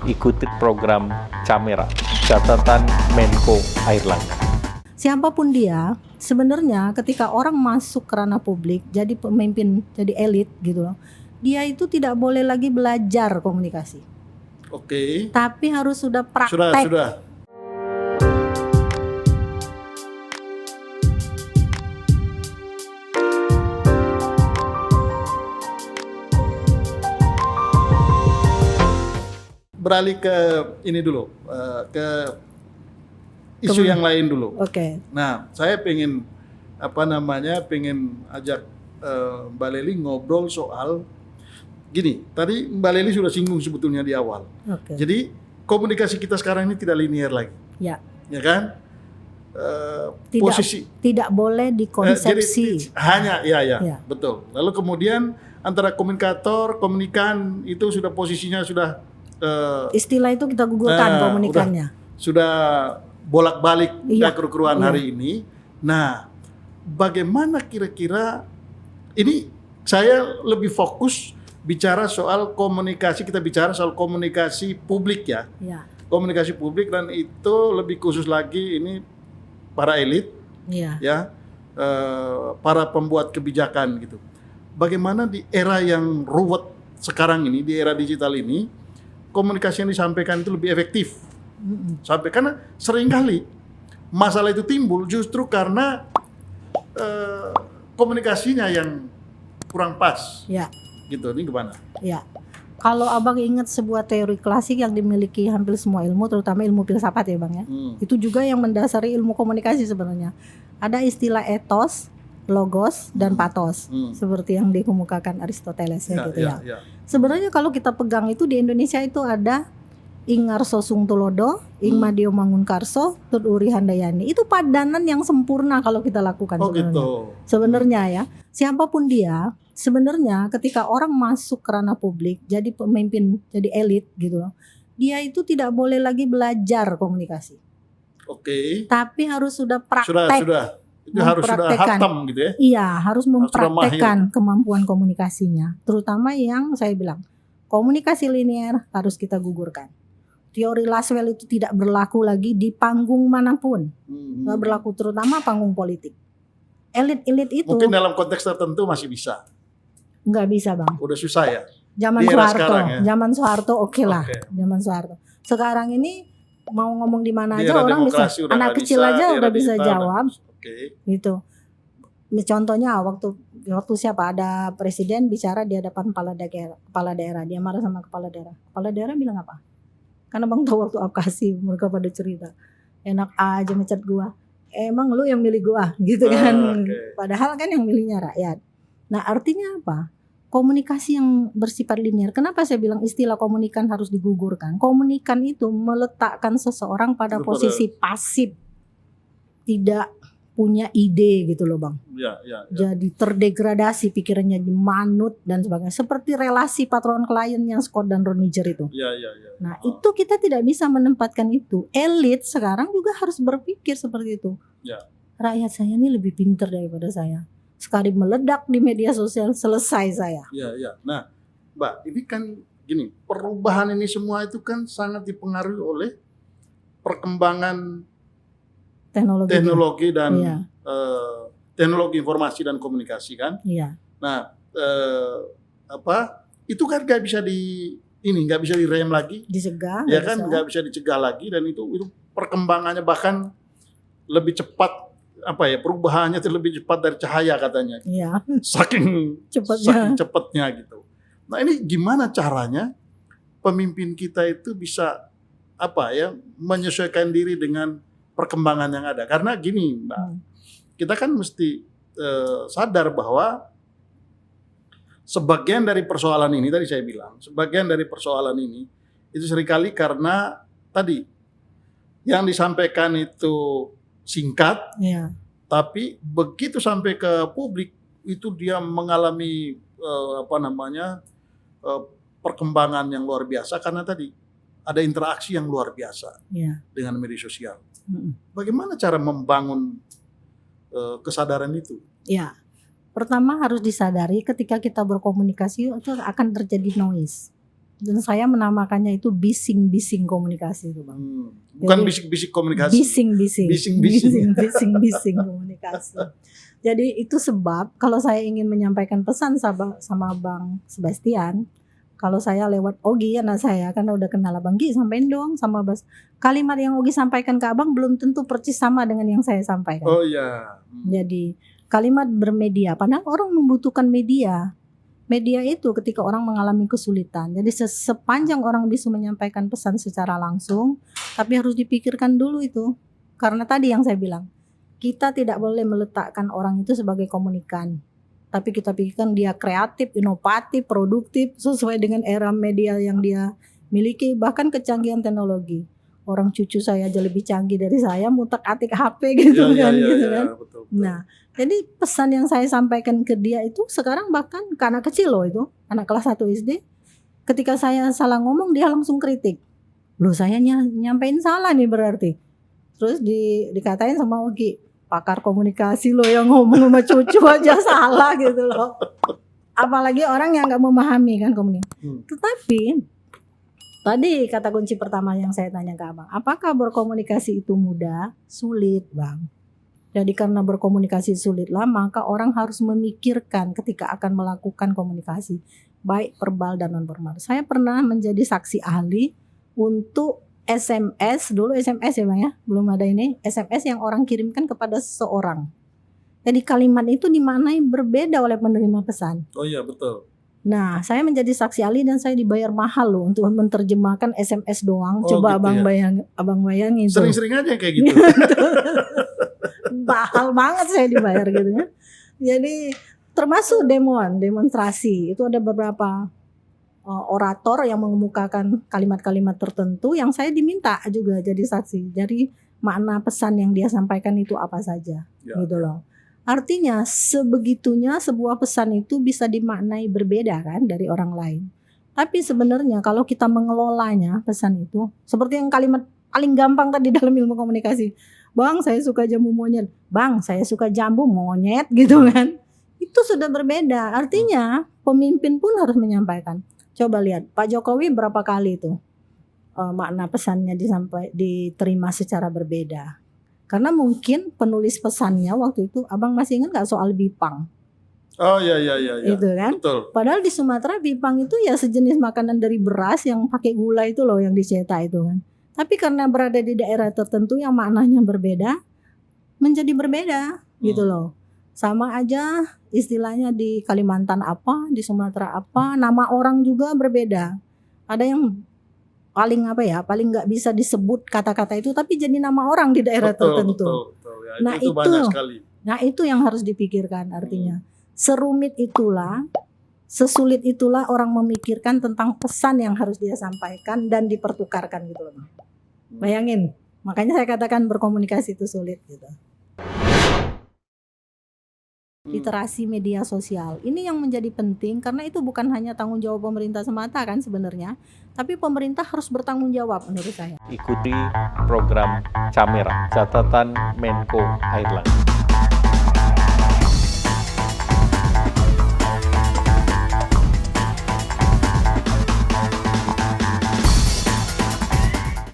ikuti program Camera, catatan Menko Airlangga. Siapapun dia, sebenarnya ketika orang masuk ke ranah publik, jadi pemimpin, jadi elit gitu loh, dia itu tidak boleh lagi belajar komunikasi. Oke. Tapi harus sudah praktek. Sudah. Beralih ke ini dulu, ke isu yang lain dulu. Oke. Nah, saya pengen ajak Mbak Lely ngobrol soal gini. Tadi Mbak Lely sudah singgung sebetulnya di awal. Oke. Jadi komunikasi kita sekarang ini tidak linear lagi, Ya. ya kan? Posisi Tidak boleh dikonsepsi. Ya, betul. Lalu kemudian antara komunikan itu sudah posisinya sudah Istilah itu kita gugurkan komunikannya. sudah bolak-balik Iya. keruan Iya. hari ini. Nah, bagaimana kira-kira ini saya lebih fokus bicara soal komunikasi, kita bicara soal komunikasi publik ya. Ya. Komunikasi publik dan itu lebih khusus lagi ini para elit Iya. ya, para pembuat kebijakan gitu. Bagaimana di era yang ruwet sekarang ini, di era digital ini, komunikasi yang disampaikan itu lebih efektif. Sampai karena seringkali masalah itu timbul justru karena komunikasinya yang kurang pas. Ya. Gitu, ini gimana? Ya. Kalau Abang ingat sebuah teori klasik yang dimiliki hampir semua ilmu, terutama ilmu filsafat ya Bang ya. Itu juga yang mendasari ilmu komunikasi sebenarnya. Ada istilah etos, logos, dan pathos. Seperti yang dikemukakan Aristoteles ya. Sebenarnya kalau kita pegang itu di Indonesia itu ada Ing Ngarso Sung Tulodo, Ing Madio Mangunkarso, Tut Uri Handayani. Itu padanan yang sempurna kalau kita lakukan sebenarnya. Gitu. Sebenarnya ya, siapapun dia, sebenarnya ketika orang masuk ke ranah publik, jadi pemimpin, jadi elit gitu loh, dia itu tidak boleh lagi belajar komunikasi. Oke. Tapi harus sudah praktek. Sudah. Itu harus sudah hatam gitu ya. Iya, harus mempraktekkan kemampuan komunikasinya. Terutama yang saya bilang, komunikasi linear harus kita gugurkan. Teori Laswell itu tidak berlaku lagi di panggung manapun. Nggak berlaku, terutama panggung politik. Elit-elit itu Mungkin dalam konteks tertentu masih bisa. nggak bisa Bang. Udah susah ya. Zaman Di era Soeharto, sekarang ya. zaman Soeharto oke lah. Oke. Zaman Soeharto. Sekarang ini mau ngomong di mana Di aja era orang bisa, demokrasi udah anak nggak kecil bisa, aja di era udah bisa digital jawab. Oke. Gitu. Contohnya waktu siapa ada presiden bicara di hadapan kepala daerah, dia marah sama kepala daerah bilang apa? Karena Bang tahu waktu Akasi mereka pada cerita, enak aja mecat gua, emang lu yang milih gua gitu kan. Oke. Padahal kan yang milihnya rakyat. Nah artinya apa? Komunikasi yang bersifat linear. Kenapa saya bilang istilah komunikan harus digugurkan? Komunikan itu meletakkan seseorang pada posisi pasif, tidak punya ide gitu loh Bang. Ya. Jadi terdegradasi pikirannya, manut dan sebagainya. Seperti relasi patron klien yang Scott dan Roger itu. Ya. Nah itu kita tidak bisa menempatkan itu. Elit sekarang juga harus berpikir seperti itu. Ya. Rakyat saya ini lebih pintar daripada saya. Sekali meledak di media sosial selesai saya. Ya. Nah, Mbak, ini kan gini, perubahan ini semua itu kan sangat dipengaruhi oleh perkembangan teknologi dan Iya. teknologi informasi dan komunikasi kan. Iya. Nah, itu kan nggak bisa direm lagi, Dicegah. ya kan, nggak bisa dicegah lagi, dan itu perkembangannya bahkan lebih cepat, perubahannya itu lebih cepat dari cahaya katanya. Iya. Saking cepatnya gitu. Nah ini gimana caranya pemimpin kita itu bisa menyesuaikan diri dengan perkembangan yang ada? Karena gini Mbak, kita kan mesti sadar bahwa sebagian dari persoalan ini, tadi saya bilang, sebagian dari persoalan ini itu seringkali karena tadi yang disampaikan itu singkat, tapi begitu sampai ke publik itu dia mengalami perkembangan yang luar biasa karena tadi ada interaksi yang luar biasa dengan media sosial. Bagaimana cara membangun kesadaran itu? Ya, pertama harus disadari ketika kita berkomunikasi itu akan terjadi noise. Dan saya menamakannya itu bising-bising komunikasi itu Bang. Bukan Jadi, bisik-bisik komunikasi. Bising-bising. Bising-bising. Bising-bising komunikasi. Jadi itu sebab kalau saya ingin menyampaikan pesan sama Bang Sebastian, kalau saya lewat Ogi anak saya karena udah kenal Abang Gi, sampaikan dong sama Bas. Kalimat yang Ogi sampaikan ke Abang belum tentu persis sama dengan yang saya sampaikan. Oh iya. Jadi kalimat bermedia, padahal orang membutuhkan media. Media itu ketika orang mengalami kesulitan. Jadi sepanjang orang bisa menyampaikan pesan secara langsung, tapi harus dipikirkan dulu itu. Karena tadi yang saya bilang, kita tidak boleh meletakkan orang itu sebagai komunikan. Tapi kita pikirkan dia kreatif, inovatif, produktif, sesuai dengan era media yang dia miliki, bahkan kecanggihan teknologi. Orang cucu saya aja lebih canggih dari saya, mutak-atik HP gitu kan. Betul. Nah, jadi pesan yang saya sampaikan ke dia itu sekarang bahkan ke anak kecil loh itu, anak kelas 1 SD. Ketika saya salah ngomong dia langsung kritik. Loh saya nyampein salah nih berarti. Terus dikatain sama Ogi, pakar komunikasi loh yang ngomong sama cucu aja salah gitu loh. Apalagi orang yang gak memahami kan komunikasi. Tetapi tadi kata kunci pertama yang saya tanya ke Abang, apakah berkomunikasi itu mudah? Sulit Bang. Jadi karena berkomunikasi sulitlah, maka orang harus memikirkan ketika akan melakukan komunikasi, baik verbal dan non verbal. Saya pernah menjadi saksi ahli untuk SMS, dulu SMS ya Bang ya, belum ada ini, SMS yang orang kirimkan kepada seseorang. Jadi kalimat itu dimaknai berbeda oleh penerima pesan. Oh iya betul. Nah, saya menjadi saksi ahli dan saya dibayar mahal loh untuk menerjemahkan SMS doang. Coba gitu Abang bayangin. Sering-sering aja kayak gitu. Mahal banget saya dibayar gitu ya. Jadi termasuk demonstrasi itu ada beberapa orator yang mengemukakan kalimat-kalimat tertentu yang saya diminta juga jadi saksi. Jadi makna pesan yang dia sampaikan itu apa saja gitu loh. Artinya sebegitunya sebuah pesan itu bisa dimaknai berbeda kan dari orang lain. Tapi sebenarnya kalau kita mengelolanya pesan itu seperti yang kalimat paling gampang tadi dalam ilmu komunikasi. Bang saya suka jambu monyet, bang saya suka jambu monyet gitu kan. Itu sudah berbeda. Artinya pemimpin pun harus menyampaikan. Coba lihat Pak Jokowi berapa kali itu makna pesannya diterima secara berbeda. Karena mungkin penulis pesannya waktu itu, Abang masih ingat gak soal bipang? Oh iya. Itu kan. Betul. Padahal di Sumatera bipang itu ya sejenis makanan dari beras yang pakai gula itu loh yang dicetak itu kan. Tapi karena berada di daerah tertentu yang maknanya berbeda, menjadi berbeda gitu loh. Sama aja istilahnya di Kalimantan apa, di Sumatera apa, nama orang juga berbeda. Ada yang paling nggak bisa disebut kata-kata itu, tapi jadi nama orang di daerah tertentu. Betul. Ya, nah itu banyak sekali. Nah itu yang harus dipikirkan artinya. Serumit itulah, sesulit itulah orang memikirkan tentang pesan yang harus dia sampaikan dan dipertukarkan gitu loh. Bayangin, makanya saya katakan berkomunikasi itu sulit gitu. Literasi media sosial ini yang menjadi penting karena itu bukan hanya tanggung jawab pemerintah semata kan sebenarnya, tapi pemerintah harus bertanggung jawab menurut saya. Ikuti program Camera, catatan Menko Airlangga.